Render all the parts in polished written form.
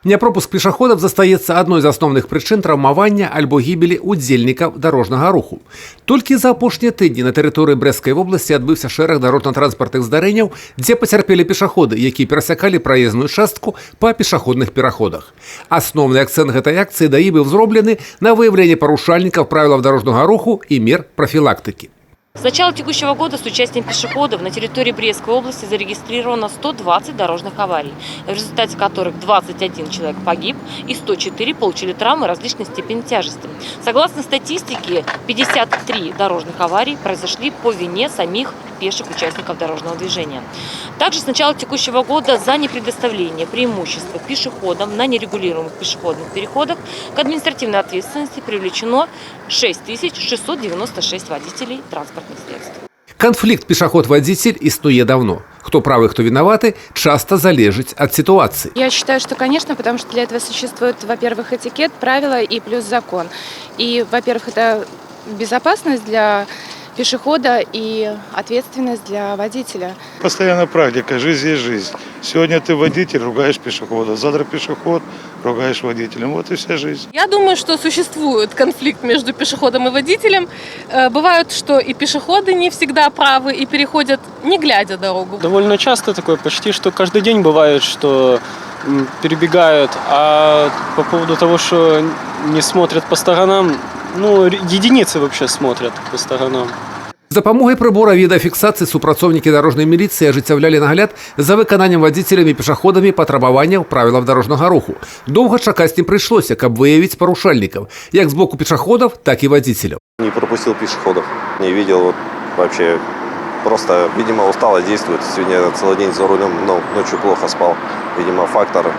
Няпропуск пешаходов застаецца адной з асноўных прычын траўмавання альбо гібелі удзельнікаў дарожнага руху. Толькі за апошнія тыдні на тэрыторыі Брэсцкай вобласці адбыўся шэраг дарожна-транспартных здарэнняў, дзе пацярпелі пешаходы, якія перасякалі праезную частку па пешаходных пераходах. Асноўны акцэнт гэтай акцыі ДАІ быў зроблены на выяўленне парушальнікаў правілаў дарожнага руху і мер профилактики. С начала текущего года с участием пешеходов на территории Брестской области зарегистрировано 120 дорожных аварий, в результате которых 21 человек погиб и 104 получили травмы различной степени тяжести. Согласно статистике, 53 дорожных аварий произошли по вине самих пеших участников дорожного движения. Также с начала текущего года за непредоставление преимущества пешеходам на нерегулируемых пешеходных переходах к административной ответственности привлечено 6696 водителей транспортных средств. Конфликт пешеход-водитель існуе давно. Кто правый, кто виноваты, часто залежит от ситуации. Я считаю, что, конечно, потому что для этого существует, во-первых, этикет, правила и плюс закон. И, во-первых, это безопасность для пешехода и ответственность для водителя. Постоянная практика, жизнь есть жизнь. Сегодня ты водитель, ругаешь пешехода, завтра пешеход, ругаешь водителем. Вот и вся жизнь. Я думаю, что существует конфликт между пешеходом и водителем. Бывает, что и пешеходы не всегда правы и переходят, не глядя дорогу. Довольно часто такое, почти что каждый день бывает, что перебегают. А по поводу того, что не смотрят по сторонам, единицы вообще смотрят по сторонам. За дапамогай прыбора відэафіксацыі супрацоўнікі дарожнай міліцыі ажыццяўлялі нагляд за выкананнем вадзіцелямі і пешаходамі патрабаванняў правілаў дарожнага руху. Доўга чакаць не прыйшлося, каб выявіць парушальнікаў, як з боку пешаходов, так и водителей. Не пропустил пешеходов, не видел вообще, просто, видимо, устало действует. Сегодня целый день за рулем, ночью плохо спал. Видимо, фактор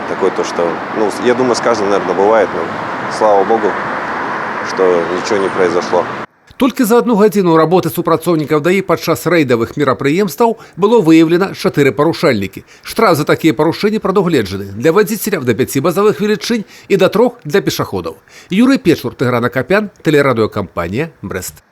такой, то что, я думаю, с каждым, наверное, бывает, но слава богу, что ничего не произошло. Толькі за 1 гадзіну работы супрацоўнікаў ДАІ падчас рэйдавых мерапрыемстваў было выяўлена 4 парушальнікі. Штраф за такія парушэнні прадугледжаны для вадзіцеляў да 5 базавых велічынь і да 3 для пешаходаў. Юрый Печур, Тыгран Акапян, тэлерадыёкампанія «Брэст».